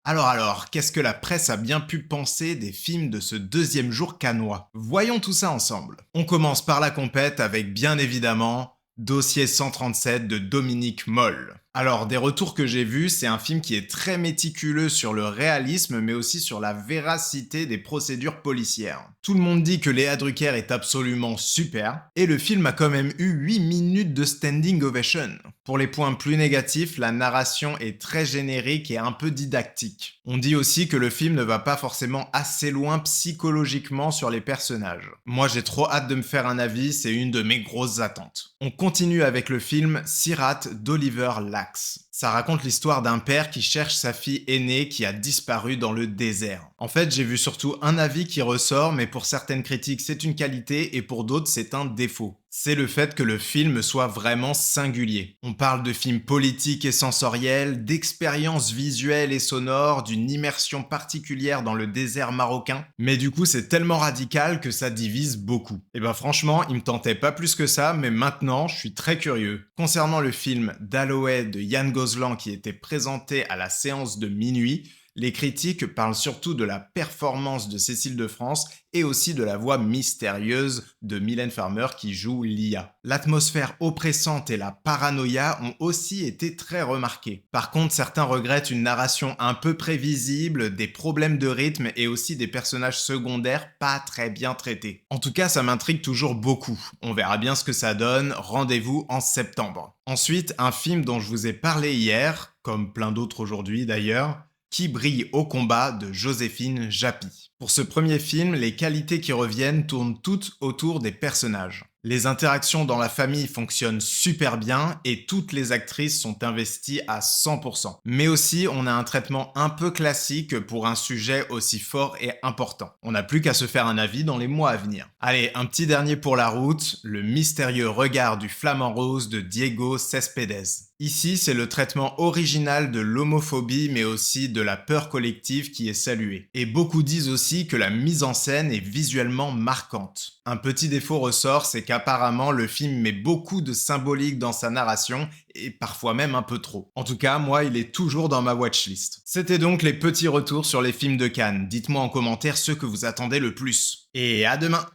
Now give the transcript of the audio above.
Alors, qu'est-ce que la presse a bien pu penser des films de ce deuxième jour cannois? Voyons tout ça ensemble. On commence par la compète avec bien évidemment Dossier 137 de Dominique Moll. Alors, des retours que j'ai vus, c'est un film qui est très méticuleux sur le réalisme, mais aussi sur la véracité des procédures policières. Tout le monde dit que Léa Drucker est absolument super, et le film a quand même eu 8 minutes de standing ovation. Pour les points plus négatifs, la narration est très générique et un peu didactique. On dit aussi que le film ne va pas forcément assez loin psychologiquement sur les personnages. Moi j'ai trop hâte de me faire un avis, c'est une de mes grosses attentes. On continue avec le film Sirat d'Oliver Lax. Ça raconte l'histoire d'un père qui cherche sa fille aînée qui a disparu dans le désert. En fait, j'ai vu surtout un avis qui ressort, mais pour certaines critiques c'est une qualité et pour d'autres c'est un défaut. C'est le fait que le film soit vraiment singulier. On parle de films politiques et sensoriels, d'expériences visuelles et sonores, d'une immersion particulière dans le désert marocain, mais du coup c'est tellement radical que ça divise beaucoup. Et ben franchement, il me tentait pas plus que ça, mais maintenant je suis très curieux. Concernant le film Dalloway de Yann Gozlan qui était présenté à la séance de minuit, les critiques parlent surtout de la performance de Cécile de France et aussi de la voix mystérieuse de Mylène Farmer qui joue Lia. L'atmosphère oppressante et la paranoïa ont aussi été très remarquées. Par contre, certains regrettent une narration un peu prévisible, des problèmes de rythme et aussi des personnages secondaires pas très bien traités. En tout cas, ça m'intrigue toujours beaucoup. On verra bien ce que ça donne, rendez-vous en septembre. Ensuite, un film dont je vous ai parlé hier, comme plein d'autres aujourd'hui d'ailleurs, Qui brille au combat de Joséphine Japy. Pour ce premier film, les qualités qui reviennent tournent toutes autour des personnages. Les interactions dans la famille fonctionnent super bien et toutes les actrices sont investies à 100%. Mais aussi, on a un traitement un peu classique pour un sujet aussi fort et important. On n'a plus qu'à se faire un avis dans les mois à venir. Allez, un petit dernier pour la route, Le mystérieux regard du flamant rose de Diego Céspedes. Ici, c'est le traitement original de l'homophobie mais aussi de la peur collective qui est salué. Et beaucoup disent aussi que la mise en scène est visuellement marquante. Un petit défaut ressort, c'est qu'apparemment le film met beaucoup de symbolique dans sa narration et parfois même un peu trop. En tout cas, moi, il est toujours dans ma watchlist. C'était donc les petits retours sur les films de Cannes. Dites-moi en commentaire ceux que vous attendez le plus. Et à demain!